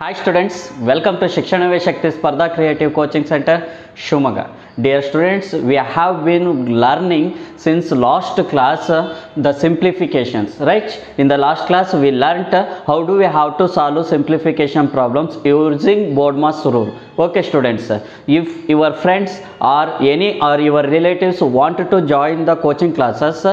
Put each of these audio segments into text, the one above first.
Hi students, welcome to Shikshanave Shakti Spardha Creative Coaching Center, Shumaga. Dear students, we have been learning since last class the simplifications, right? In the last class we learnt how do we have to solve simplification problems using BODMAS rule. Okay students, if your friends or your relatives want to join the coaching classes,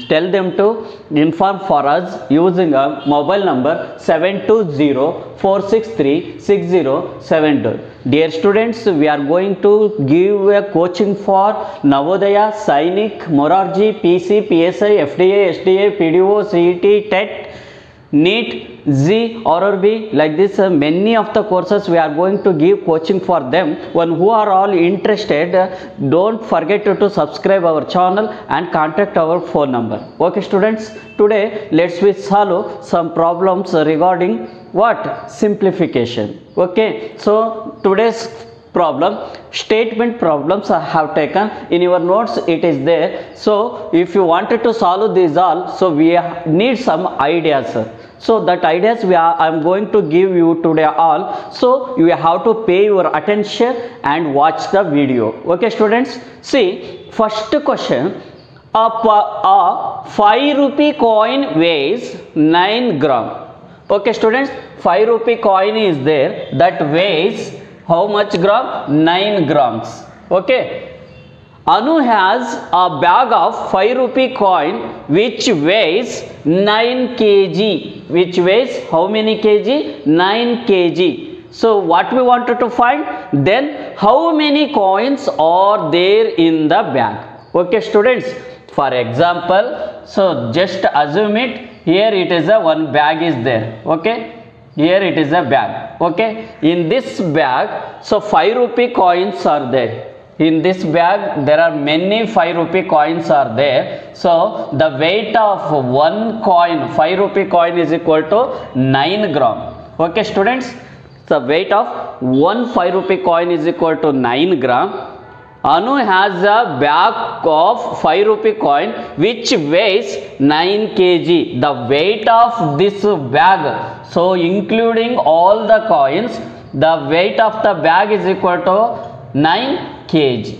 tell them to inform for us using a mobile number 720-463-6072. Dear students, we are going to give a coaching for Navodaya, Sainik, Morarji, PC, PSI, FDA, SDA, PDO, CET, TET, NEET, Z, RRB, like this many of the courses we are going to give coaching for them. When who are all interested, don't forget to subscribe our channel and contact our phone number. Okay students, today let's we solve some problems regarding what? Simplification. Okay, so today's problem, statement problems I have taken in your notes, it is there. So if you wanted to solve these all, so we need some ideas. So that ideas I am going to give you today all. So you have to pay your attention and watch the video. Okay students, see first question. A 5 rupee coin weighs 9 gram. Okay students, 5 rupee coin is there that weighs how much gram? 9 grams. Okay. Anu has a bag of 5 rupee coin which weighs 9 kg. Which weighs how many kg? 9 kg. So what we wanted to find? Then how many coins are there in the bag? Okay students. For example, so just assume it. Here it is a one bag is there. Okay. Here it is a bag. Okay. In this bag, so 5 rupee coins are there. In this bag, there are many 5 rupee coins are there. So the weight of one coin, 5 rupee coin is equal to 9 gram. Okay students. The weight of one 5 rupee coin is equal to 9 gram. Anu has a bag of 5 rupee coin which weighs 9 kg. The weight of this bag, so including all the coins, the weight of the bag is equal to 9 kg.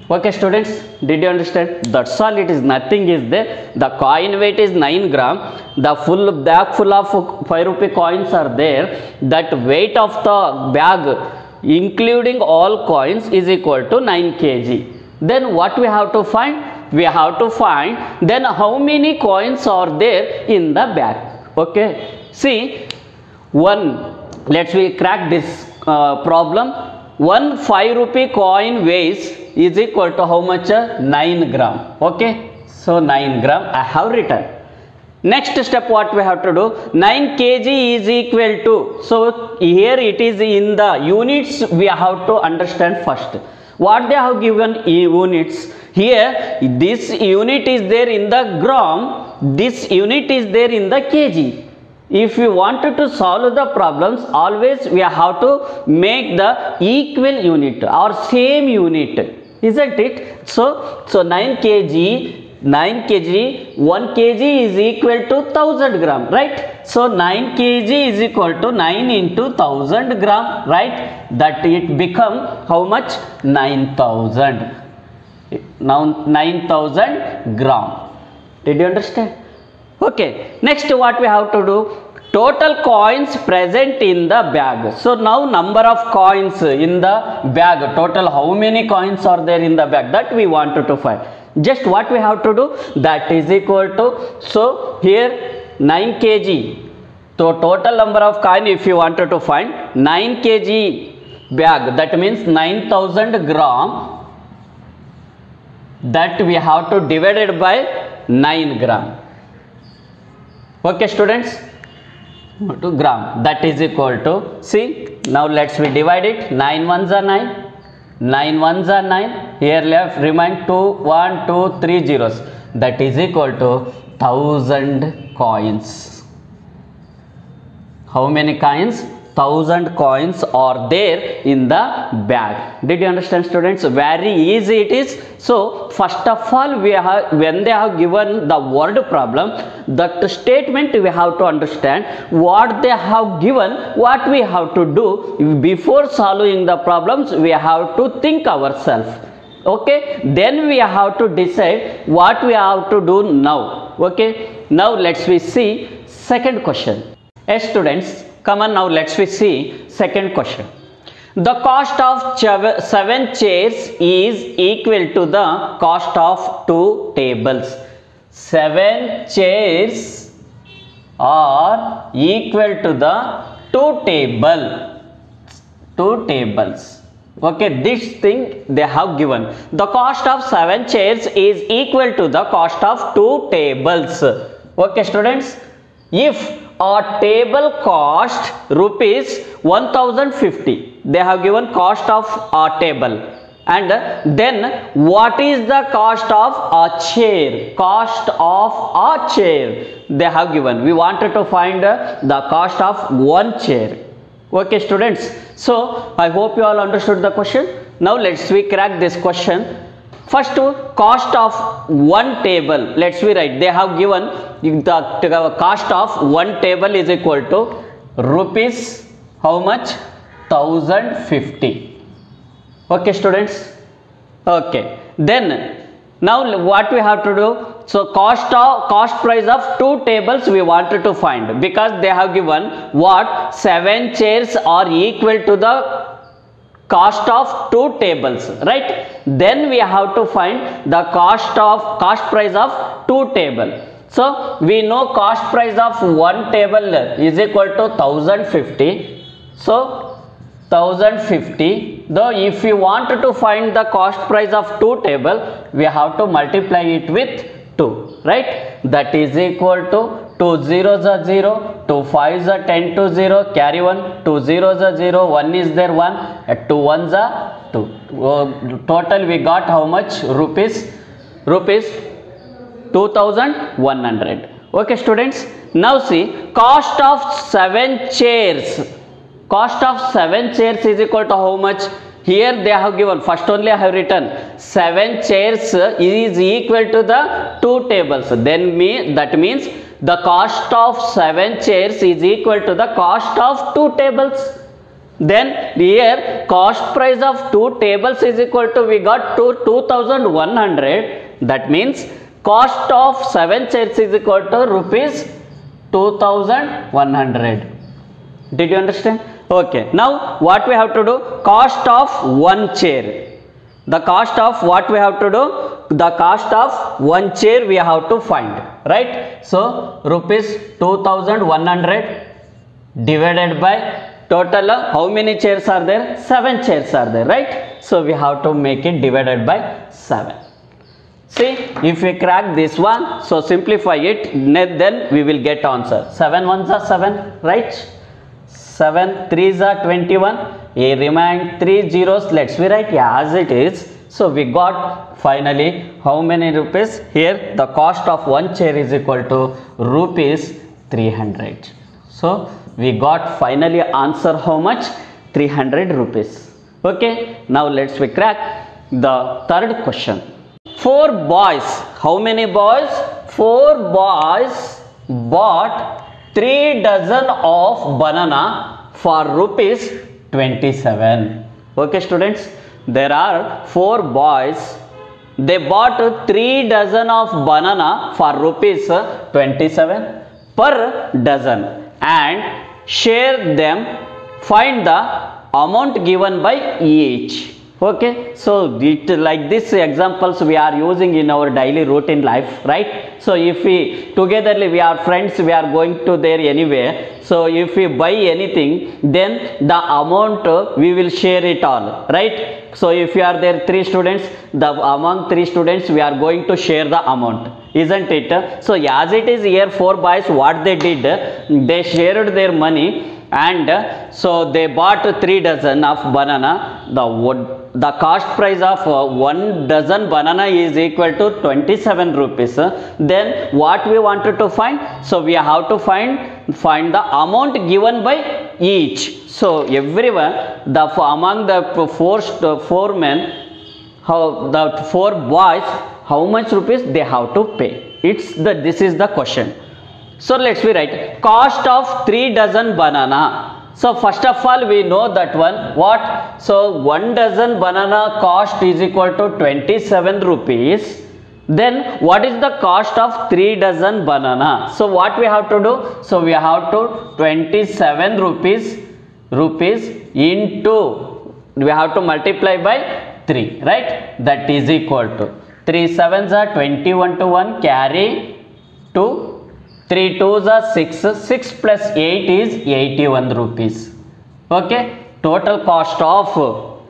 Okay students, did you understand? That's all, it is nothing is there. The coin weight is 9 gram. The full bag full of 5 rupee coins are there. That weight of the bag including all coins is equal to 9 kg. Then what we have to find? We have to find then how many coins are there in the bag. Okay, see let's we crack this problem. One 5 rupee coin weighs is equal to how much? 9 gram. Okay, so 9 gram I have written. Next step what we have to do? 9 kg is equal to, so here it is in the units we have to understand first. What they have given units? Here this unit is there in the gram, this unit is there in the kg. If you wanted to solve the problems, always we have to make the equal unit or same unit, isn't it? So 9 kg, 1 kg is equal to 1000 gram, right? So 9 kg is equal to 9 into 1000 gram, right? That it become how much? 9000. Now 9000 gram. Did you understand? Okay. Next what we have to do? Total coins present in the bag. So now number of coins in the bag. Total how many coins are there in the bag? That we wanted to find. Just what we have to do? That is equal to, so here 9 kg. So total number of coin if you wanted to find 9 kg bag, that means 9000 gram. That we have to divide it by 9 gram. Okay students, to gram, that is equal to, see now let's we divide it. 9 ones are 9. 9 ones are 9. Here left remain 2, 1, 2, 3 zeros. That is equal to 1000 coins. How many coins? 1000 coins are there in the bag. Did you understand, students? Very easy it is. So first of all, when they have given the word problem, that statement we have to understand what they have given, what we have to do. Before solving the problems, we have to think ourselves. Okay, then we have to decide what we have to do now. Okay, now let's we see second question. Yes, students, come on, now let's we see second question. The cost of 7 chairs is equal to the cost of 2 tables. 7 chairs are equal to the 2 tables. Okay, this thing they have given. The cost of 7 chairs is equal to the cost of 2 tables. Okay, students, if a table cost rupees 1050, they have given cost of a table, and then what is the cost of a chair? Cost of a chair they have given. We wanted to find the cost of one chair. Okay, students, so I hope you all understood the question. Now let's we crack this question. First, cost of one table. Let's we write. They have given the cost of one table is equal to rupees how much? 1050. Okay, students. Okay. Then now what we have to do? So cost price of 2 tables we wanted to find, because they have given what? 7 chairs are equal to the cost of 2 tables, right? Then we have to find the cost price of 2 table. So we know cost price of 1 table is equal to 1050. So 1050, though if we wanted to find the cost price of 2 table, we have to multiply it with 2, right? That is equal to 2 zeros are 0, 2 5s are 10 to 0, carry 1, 2 zeros are 0, 1 is there 1, 2 1s are 2. Total we got how much? Rupees 2100. Okay, students, now see cost of 7 chairs. Cost of 7 chairs is equal to how much? Here they have given, first only I have written 7 chairs is equal to the 2 tables. Then that means the cost of 7 chairs is equal to the cost of 2 tables. Then here cost price of 2 tables is equal to, we got to 2100. That means cost of 7 chairs is equal to rupees 2100. Did you understand? Okay, now what we have to do? Cost of 1 chair. The cost of what we have to do? The cost of 1 chair we have to find, right? So rupees 2100 divided by total how many chairs are there? 7 chairs are there, right? So we have to make it divided by 7. See, if we crack this one, so simplify it, then we will get answer. 7 ones are 7, right? 7 3s are 21. A remain 3 zeros. Let's we write as it is. So we got finally how many rupees? Here the cost of 1 chair is equal to rupees 300. So we got finally answer how much? 300 rupees. Okay, now let's we crack the third question. 4 boys. How many boys? 4 boys bought 3 dozen of banana for rupees 27. Okay, students, there are 4 boys. They bought 3 dozen of banana for rupees 27 per dozen and share them. Find the amount given by each. Okay, so like this examples we are using in our daily routine life, right? So if we togetherly we are friends, we are going to there anywhere, so if we buy anything, then the amount we will share it all, right? So if you are there 3 students, among 3 students we are going to share the amount, isn't it? So as it is here 4 boys, what they did, they shared their money, and so they bought 3 dozen of banana. The cost price of 1 dozen banana is equal to 27 rupees. Then what we wanted to find? So we have to find the amount given by each. So everyone, among the four men, the 4 boys, how much rupees they have to pay? This is the question. So let's we write cost of 3 dozen banana. So first of all we know that one, what? So 1 dozen banana cost is equal to 27 rupees. Then what is the cost of 3 dozen banana? So what we have to do? So we have to 27 rupees into, we have to multiply by 3, right? That is equal to 3 sevens are 21 to 1, carry 2, 3 twos are 6, 6 plus 8 is 81 rupees. Okay, total cost of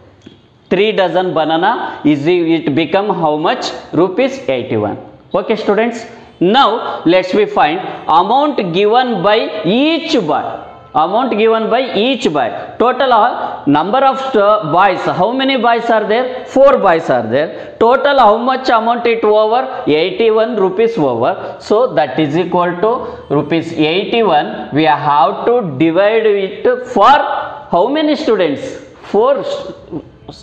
3 dozen banana is, it become how much? Rupees 81. Okay students, now let's we find amount given by each boy. Amount given by each boy. Total number of boys. How many boys are there? 4 boys are there. Total how much amount it over? 81 rupees over. So that is equal to rupees 81. We have to divide it for how many students? 4.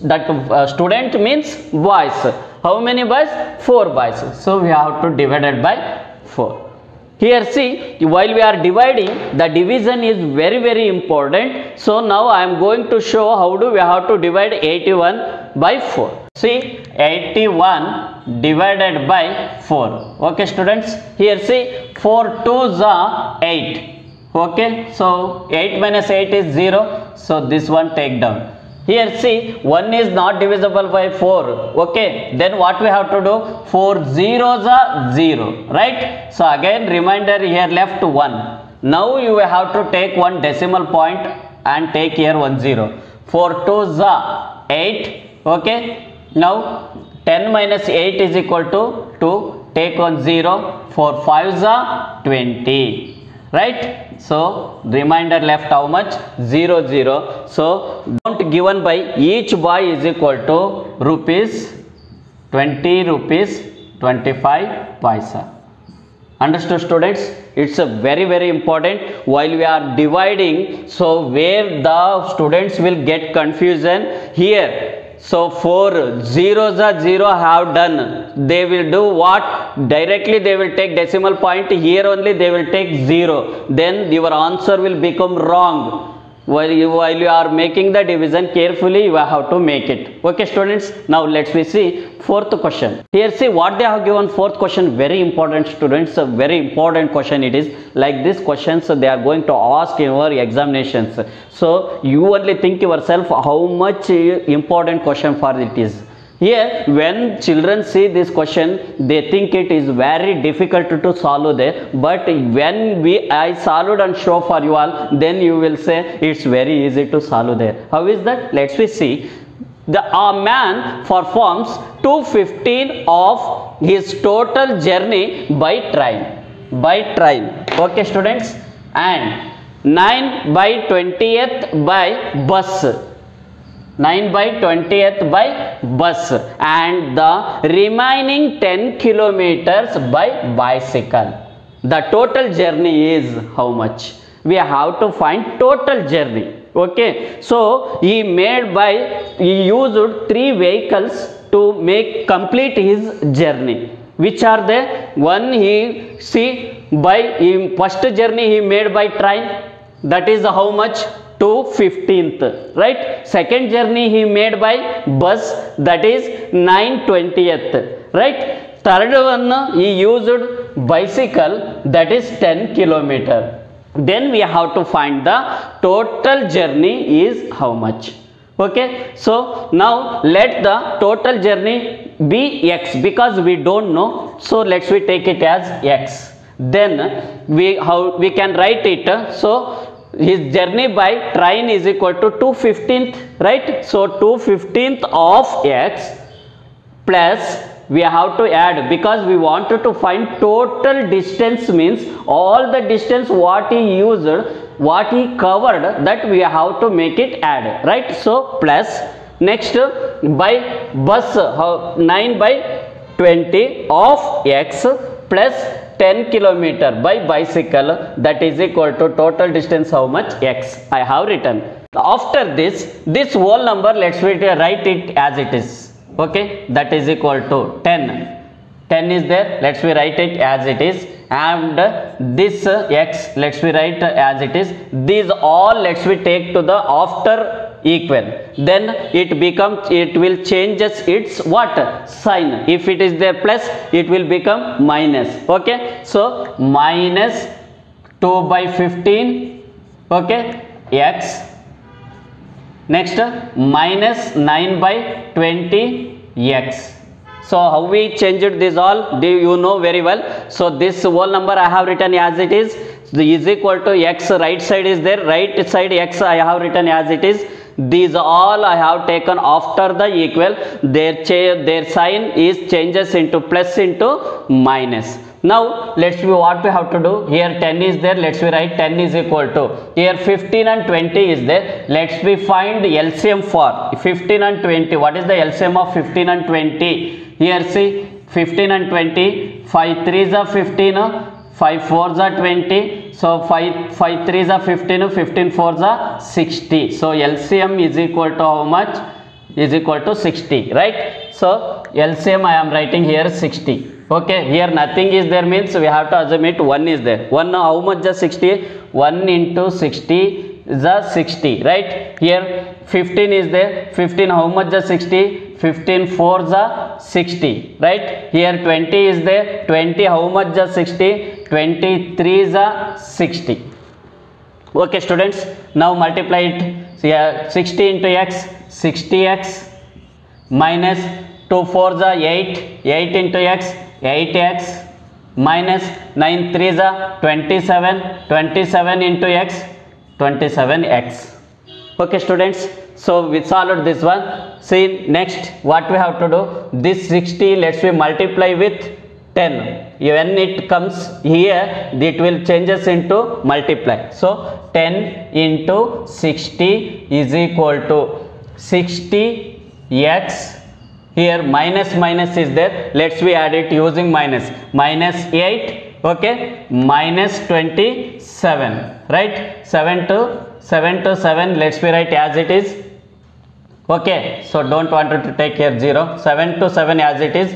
That student means boys. How many boys? 4 boys. So we have to divide it by 4. Here see, while we are dividing, the division is very important. So now I am going to show how do we have to divide 81 by 4. See, 81 divided by 4. Okay students, here see, 4 2s are 8. Okay, so 8 minus 8 is 0. So this one take down. Here see, 1 is not divisible by 4. Okay, then what we have to do? 4 zeros are 0, right? So again reminder, here left 1. Now you have to take one decimal point and take here 1 0. 4 2s are 8. Okay, now 10 minus 8 is equal to 2. Take 1 0. 4 5s are 20. Right? So remainder left how much? 0 0. So amount given by each boy is equal to rupees 20 rupees 25 paisa. Understood students? It's a very important while we are dividing. So where the students will get confusion here. So 4 zeros are 0 have done. They will do what? Directly they will take decimal point. Here only they will take 0. Then your answer will become wrong. While you are making the division, carefully you have to make it. Okay students, now let's we see 4th question. Here see what they have given. 4th question, very important students, a very important question it is. Like this questions they are going to ask in our examinations. So you only think yourself how much important question for it is. Here when children see this question, they think it is very difficult to solve there, but when I solve and show for you all, then you will say it's very easy to solve there. How is that? Let's we see. A man performs 215 of his total journey by train. Okay students, and 9 by 20th by bus. 9 by 20th by bus, and the remaining 10 kilometers by bicycle. The total journey is how much? We have to find total journey. Okay, so he used 3 vehicles to complete his journey. Which are they? One, first journey he made by train. That is how much? 2/15th, right? Second journey he made by bus, that is 9/20th, right? Third one he used bicycle, that is 10 kilometer. Then we have to find the total journey is how much. Okay, so now let the total journey be x, because we don't know, so let's we take it as x. Then we can write it. So his journey by train is equal to 2/15th, right? So 2/15th of x plus, we have to add, because we wanted to find total distance, means all the distance what he used, what he covered, that we have to make it add, right? So plus, next by bus, 9 by 20 of x plus 10 kilometer by bicycle, that is equal to total distance how much? X. I have written. After this whole number, let's write it as it is. Okay, that is equal to 10. 10 is there, let's write it as it is, and this x let's write as it is. These all let's take to the after equal, then it will changes its what? Sign. If it is there plus, it will become minus. Okay, so minus 2 by 15, okay, x. Next, minus 9 by 20 x. So how we changed this all? Do you know very well? So this whole number I have written as it is equal to x. Right side is there, right side x I have written as it is. These all I have taken after the equal. Their sign is changes into plus into minus. Now let's see what we have to do. Here 10 is there, let's write 10 is equal to, here 15 and 20 is there. Let's find LCM for 15 and 20. What is the LCM of 15 and 20? Here see 15 and 20, 5 3s are 15, 5 4s are 20. So 5 3s are 15, 15 4s are 60. So LCM is equal to how much? Is equal to 60, right? So LCM I am writing here 60. Okay, here nothing is there means we have to assume it 1 is there. 1 how much is 60? 1 into 60 is a 60, right? Here 15 is there. 15 how much is 60? 15 4s are 60, right? Here 20 is there. 20 how much is 60? 23s are 60. Okay students, now multiply it. So here 60 into x, 60x, minus 2 4s are 8, 8 into x, 8x, minus 9 3s are 27, 27 into x, 27x. Okay students, so we solved this one. See next what we have to do. This 60 let's multiply with 10. When it comes here, it will changes into multiply. So 10 into 60 is equal to 60x. Here minus minus is there, let's add it using minus. Minus 8, okay, minus 27, right? 7 to 7, let's write as it is. Okay, so don't want to take here 0. 7 to 7 as it is.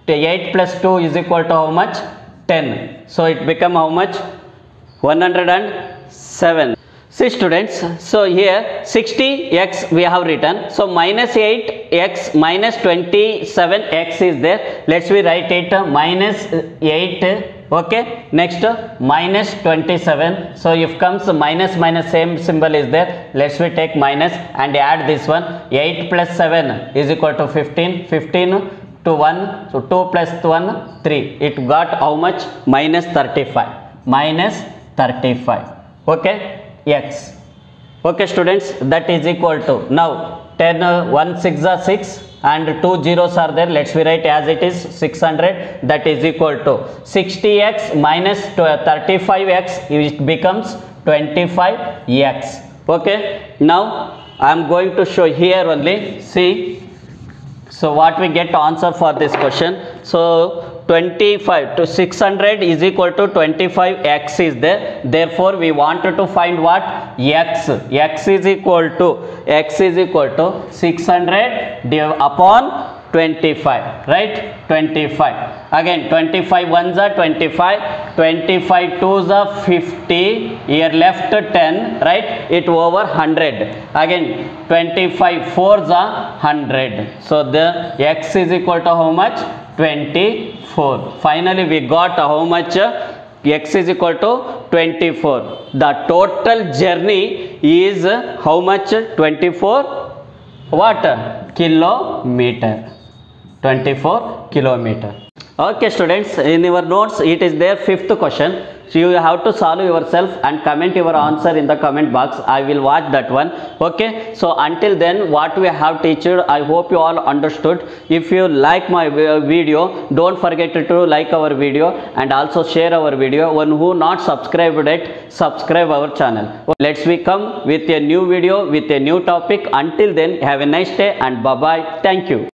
8 plus 2 is equal to how much? 10. So it become how much? 107. See students, so here 60x we have written. So minus 8x minus 27x is there. Let's write it minus 8. Okay, next minus 27. So if comes minus minus, same symbol is there. Let's take minus and add this one. 8 plus 7 is equal to 15. 15 to 1, so 2 plus 1 3. It got how much? Minus 35. Minus 35. Okay, x. Okay students, that is equal to, now 10 1 6 are 6 and 2 zeros are there. Let's write as it is 600. That is equal to 60x minus 35x, it becomes 25x. Okay, now I am going to show here only. See, so what we get answer for this question. So 25 to 600 is equal to 25x is there. Therefore we wanted to find what? X. X is equal to 600 upon 25, right? 25. Again 25 ones are 25, 25 twos are 50. Here left 10, right? It over 100. Again 25 fours are 100. So the x is equal to how much? 24. Finally we got how much? X is equal to 24. The total journey is how much? 24 what? Kilometer. 24 kilometer. Okay students, in your notes it is there 5th question. So you have to solve yourself and comment your answer in the comment box. I will watch that one. Okay, so until then what we have teached, I hope you all understood. If you like my video, don't forget to like our video and also share our video. One who not subscribed it, subscribe our channel. Let's we come with a new video with a new topic. Until then, have a nice day and bye bye. Thank you.